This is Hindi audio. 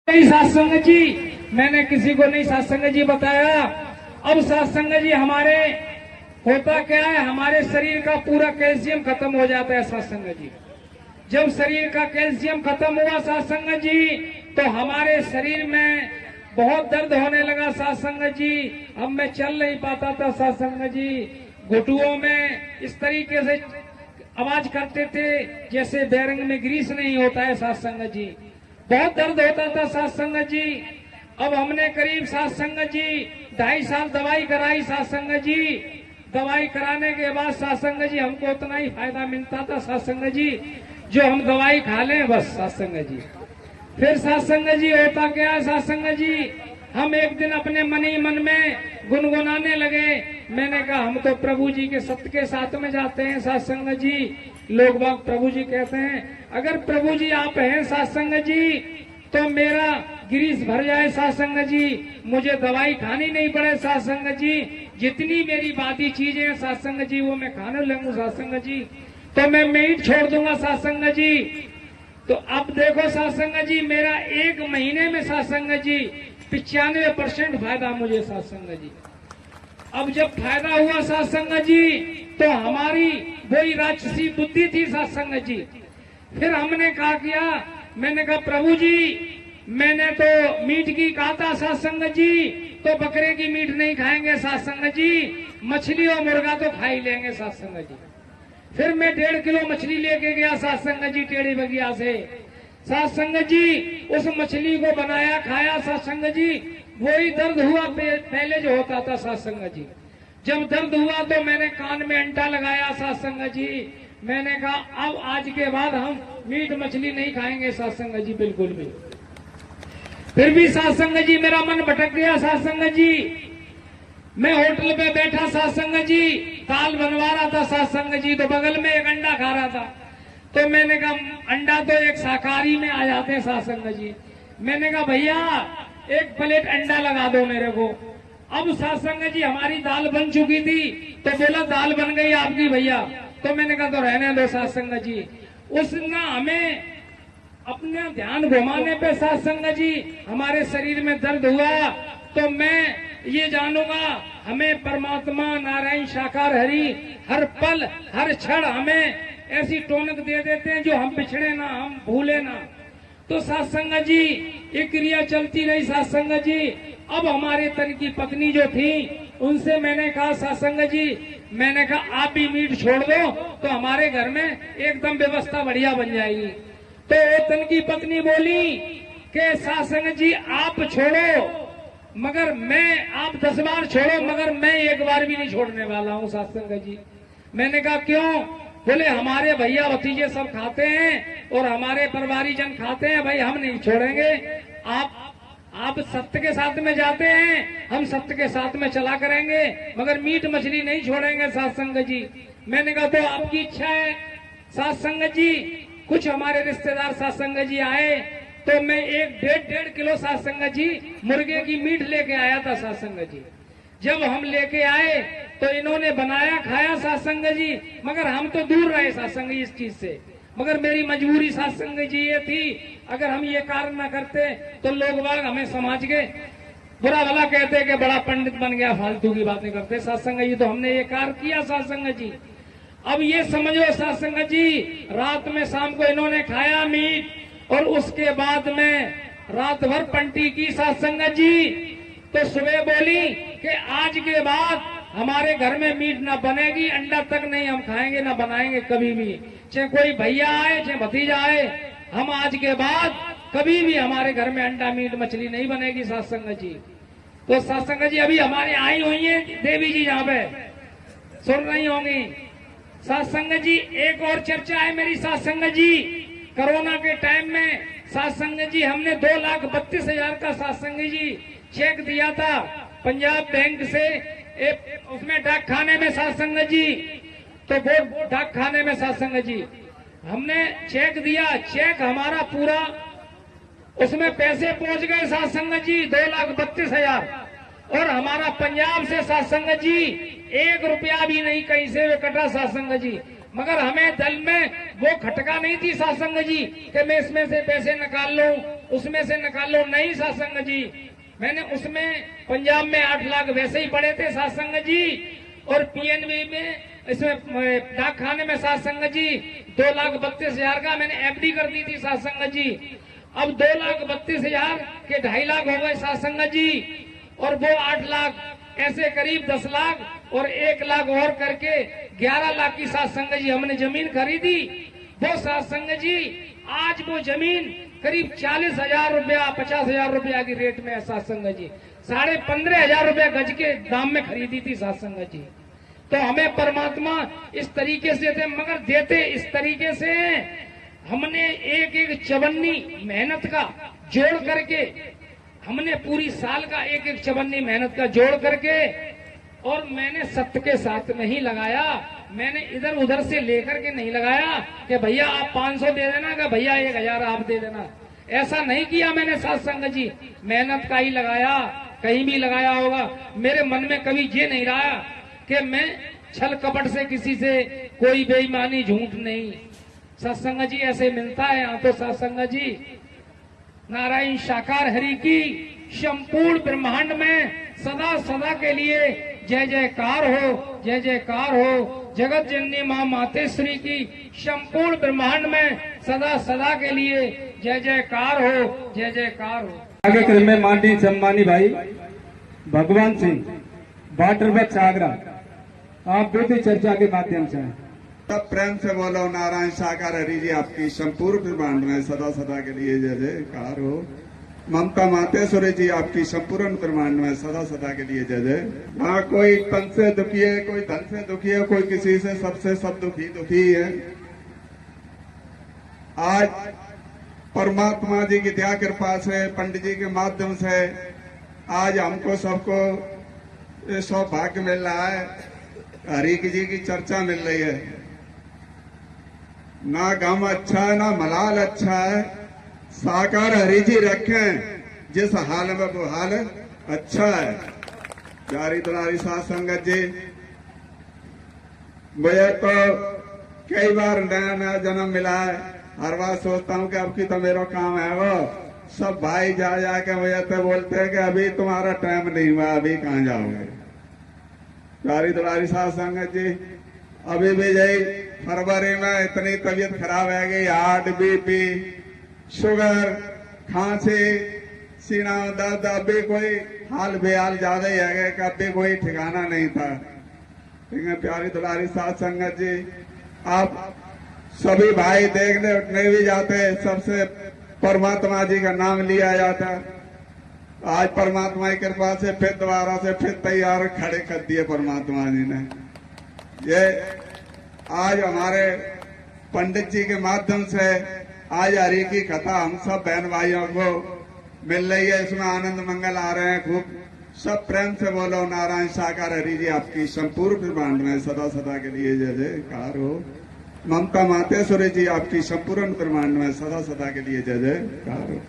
सत्संग जी मैंने किसी को नहीं सत्संग जी बताया। अब सत्संग जी हमारे होता क्या है, हमारे शरीर का पूरा कैल्शियम खत्म हो जाता है सत्संग जी। जब शरीर का कैल्शियम खत्म हुआ सत्संग जी तो हमारे शरीर में बहुत दर्द होने लगा सत्संग जी। अब मैं चल नहीं पाता था सत्संग जी। घुटुओं में इस तरीके से आवाज करते थे जैसे बैरंग में ग्रीस नहीं होता है सत्संग जी। बहुत दर्द होता था सत्संग जी। अब हमने करीब सत्संग जी 2.5 साल दवाई कराई सत्संग जी। दवाई कराने के बाद सत्संग जी हमको उतना ही फायदा मिलता था सत्संग जी जो हम दवाई खा लें बस सत्संग जी। फिर सत्संग जी होता क्या है सत्संग जी, हम एक दिन अपने मन ही मन में गुनगुनाने लगे। मैंने कहा हम तो प्रभु जी के सत्य के साथ में जाते हैं सत्संग जी। लोग बाग प्रभु जी कहते हैं अगर प्रभु जी आप हैं सत्संग जी तो मेरा गिरीश भर जाए सत्संग जी, मुझे दवाई खानी नहीं पड़े सत्संग जी। जितनी मेरी बाती चीजें हैं सत्संग जी वो मैं खाने लगूं सत्संग जी, तो मैं मीट छोड़ दूंगा सत्संग जी। तो अब देखो सत्संग जी मेरा 1 महीने में सत्संग जी 95% फायदा मुझे सत्संग जी। अब जब फायदा हुआ सत्संग जी तो हमारी वही राक्षसी बुद्धि थी सत्संग जी। फिर हमने कहा किया, मैंने कहा प्रभु जी मैंने तो मीट की कहा था सत्संग जी, तो बकरे की मीट नहीं खाएंगे सत्संग जी, मछली और मुर्गा तो खा ही लेंगे सत्संग जी। फिर मैं 1.5 किलो मछली लेके गया सत्संग जी टेढ़ी बगिया से। सत्संग जी उस मछली को बनाया खाया सत्संग जी। वही दर्द हुआ पहले जो होता था सत्संग जी। जब दर्द हुआ तो मैंने कान में अंटा लगाया सत्संग जी। मैंने कहा अब आज के बाद हम मीट मछली नहीं खाएंगे सत्संग जी बिल्कुल भी। फिर भी सत्संग जी मेरा मन भटक गया सत्संग जी। मैं होटल पे बैठा सत्संग जी, दाल बनवा रहा था सत्संग जी, तो बगल में एक अंडा खा रहा था। तो मैंने कहा अंडा तो एक शाकाहारी में आ जाते हैं सत्संग जी। मैंने कहा भैया 1 प्लेट अंडा लगा दो मेरे को। अब सत्संग जी हमारी दाल बन चुकी थी तो बोला दाल बन गई आपकी भैया। तो मैंने कहा तो रहने दो सत्संग जी। उसने हमें अपना ध्यान घुमाने पे सत्संग जी हमारे शरीर में दर्द हुआ। तो मैं ये जानूंगा हमें परमात्मा नारायण साकार हरि हर पल हर क्षण हमें ऐसी टोनक दे देते हैं जो हम बिछड़े ना, हम भूले ना। तो सत्संग जी एक क्रिया चलती रही सत्संग जी। अब हमारे तन की पत्नी जो थी उनसे मैंने कहा सत्संग जी, मैंने कहा आप भी मीट छोड़ दो तो हमारे घर में एकदम व्यवस्था बढ़िया बन जाएगी। तो तन की पत्नी बोली कि सत्संग जी आप छोड़ो मगर मैं, आप 10 बार छोड़ो मगर मैं 1 बार भी नहीं छोड़ने वाला हूँ सत्संग जी। मैंने कहा क्यों? बोले हमारे भैया भतीजे सब खाते हैं और हमारे परिवारी जन खाते हैं, भाई हम नहीं छोड़ेंगे। आप सत्य के साथ में जाते हैं, हम सत्य के साथ में चला करेंगे मगर मीट मछली नहीं छोड़ेंगे सत्संग जी। मैंने कहा तो आपकी इच्छा है सत्संग जी। कुछ हमारे रिश्तेदार सत्संग जी आए तो मैं 1.5 किलो सत्संग जी मुर्गे की मीट लेके आया था सत्संग जी। जब हम लेके आए तो इन्होंने बनाया खाया सत्संग जी, मगर हम तो दूर रहे सत्संग जी इस चीज से। मगर मेरी मजबूरी सत्संग जी ये थी अगर हम ये कार्य न करते तो लोग बाग हमें समाज के बुरा भला कहते कि बड़ा पंडित बन गया, फालतू की बातें करते सत्संग जी। तो हमने ये कार्य किया सत्संग जी। अब ये समझो सत्संग जी रात में शाम को इन्होंने खाया मीट और उसके बाद में रात भर पंटी की सत्संग जी। तो सुबह बोली कि आज के बाद हमारे घर में मीट ना बनेगी, अंडा तक नहीं हम खाएंगे ना बनाएंगे कभी भी, चाहे कोई भैया आए चाहे भतीजा आए, हम आज के बाद कभी भी हमारे घर में अंडा मीट मछली नहीं बनेगी सत्संग जी। तो सत्संग जी अभी हमारे आई हुई है देवी जी यहाँ पे सुन रही होंगी सत्संग जी। एक और चर्चा है मेरी सत्संग जी, कोरोना के टाइम में सत्संग जी हमने 2,32,000 का सत्संग जी चेक दिया था पंजाब बैंक से। उसमें डाक खाने में सत्संग जी, तो वो डाक खाने में सत्संग जी हमने चेक दिया। चेक हमारा पूरा उसमें पैसे पहुंच गए सत्संग जी 2,32,000 और हमारा पंजाब से सत्संग जी 1 रुपया भी नहीं कहीं से कटा सत्संग जी। मगर हमें दल में वो खटका नहीं थी सत्संग जी कि मैं इसमें से पैसे निकाल लूं, उसमें से निकाल लूं। नहीं सत्संग जी, मैंने उसमें पंजाब में 8 लाख वैसे ही पड़े थे सत्संग जी, और पीएनबी में इसमें डाक खाने में सत्संग जी 2,32,000 का मैंने एफडी कर दी थी सत्संग जी। अब 2,32,000 के 2.5 लाख हो गए सत्संग जी, और वो 8 लाख ऐसे करीब 10 लाख और 1 लाख और करके 11 लाख की सत्संग जी हमने जमीन खरीदी। वो सत्संग जी आज वो जमीन करीब 40,000 रुपया 50,000 रुपया की रेट में है सत्संग जी। 15,500 रुपया गज के दाम में खरीदी थी सत्संग जी। तो हमें परमात्मा इस तरीके से थे, मगर देते इस तरीके से हमने एक एक चवन्नी मेहनत का जोड़ करके, हमने पूरी साल का एक एक चवन्नी मेहनत का जोड़ करके, और मैंने सत्य के साथ नहीं लगाया, मैंने इधर उधर से लेकर के नहीं लगाया कि भैया आप 500 दे देना, कि भैया 1,000 आप दे देना। ऐसा नहीं किया मैंने सत्संग जी, मेहनत का ही लगाया। कहीं भी लगाया होगा, मेरे मन में कभी ये नहीं रहा कि मैं छल कपट से किसी से कोई बेईमानी झूठ नहीं। सत्संग जी ऐसे मिलता है यहाँ तो सत्संग जी। नारायण साकार हरि की संपूर्ण ब्रह्मांड में सदा सदा के लिए जय जयकार हो, जय जयकार हो। जगत जननी माँ मातेश्वरी की संपूर्ण ब्रह्मांड में सदा सदा के लिए जय जयकार हो, जय जयकार हो। आगे क्रम में माननीय सम्मानी भाई भगवान सिंह वाटर बक्स आगरा, आप विधि चर्चा के माध्यम से सब प्रेम से बोलो नारायण साकार हरि जी आपकी संपूर्ण ब्रह्मांड में सदा सदा के लिए जय जयकार हो। ममता मातेश्वरी जी आपकी संपूर्ण ब्रह्मांड में सदा सदा के लिए जय जय। हाँ, कोई तन से दुखी है, कोई धन से दुखी है, कोई किसी से, सबसे सब दुखी है। आज परमात्मा जी की दया कृपा से, पंडित जी के माध्यम से आज हमको सबको सौभाग्य मिल रहा है, हरि जी की चर्चा मिल रही है। ना गम अच्छा है ना मलाल अच्छा है, साकार हरि जी रखें जिस हाल में वो हाल अच्छा है। प्यारी दुलारी साथ संगत जी, मुझे तो कई बार नया नया जन्म मिला है। हर बार सोचता हूँ कि अब की तो मेरा काम है वो सब भाई जा जाके मुझे तो बोलते हैं कि अभी तुम्हारा टाइम नहीं हुआ, अभी कहाँ जाओगे। प्यारी दुलारी साथ संगत जी, अभी भी यही फरवरी में इतनी तबीयत खराब है कि हार्ट, बीपी, शुगर, खांसी, सीना दर्द, अभी कोई हाल बेहाल ज्यादा ही है कि अभी कोई ठिकाना नहीं था। ठीक है प्यारी दुलारी साथ संगत जी, आप सभी भाई देखने उठने भी जाते, सबसे परमात्मा जी का नाम लिया जाता। आज परमात्मा की कृपा से फिर दोबारा से फिर तैयार खड़े कर दिए परमात्मा जी ने। ये आज हमारे पंडित जी के माध्यम से आज हरि की कथा हम सब बहन भाइयों को मिल रही है, इसमें आनंद मंगल आ रहे हैं खूब। सब प्रेम से बोलो नारायण साकार हरि जी आपकी संपूर्ण ब्रह्मांड में सदा सदा के लिए जय जयकार हो। ममता मातेश्वरी जी आपकी संपूर्ण ब्रह्मांड में सदा सदा के लिए जय जयकार हो।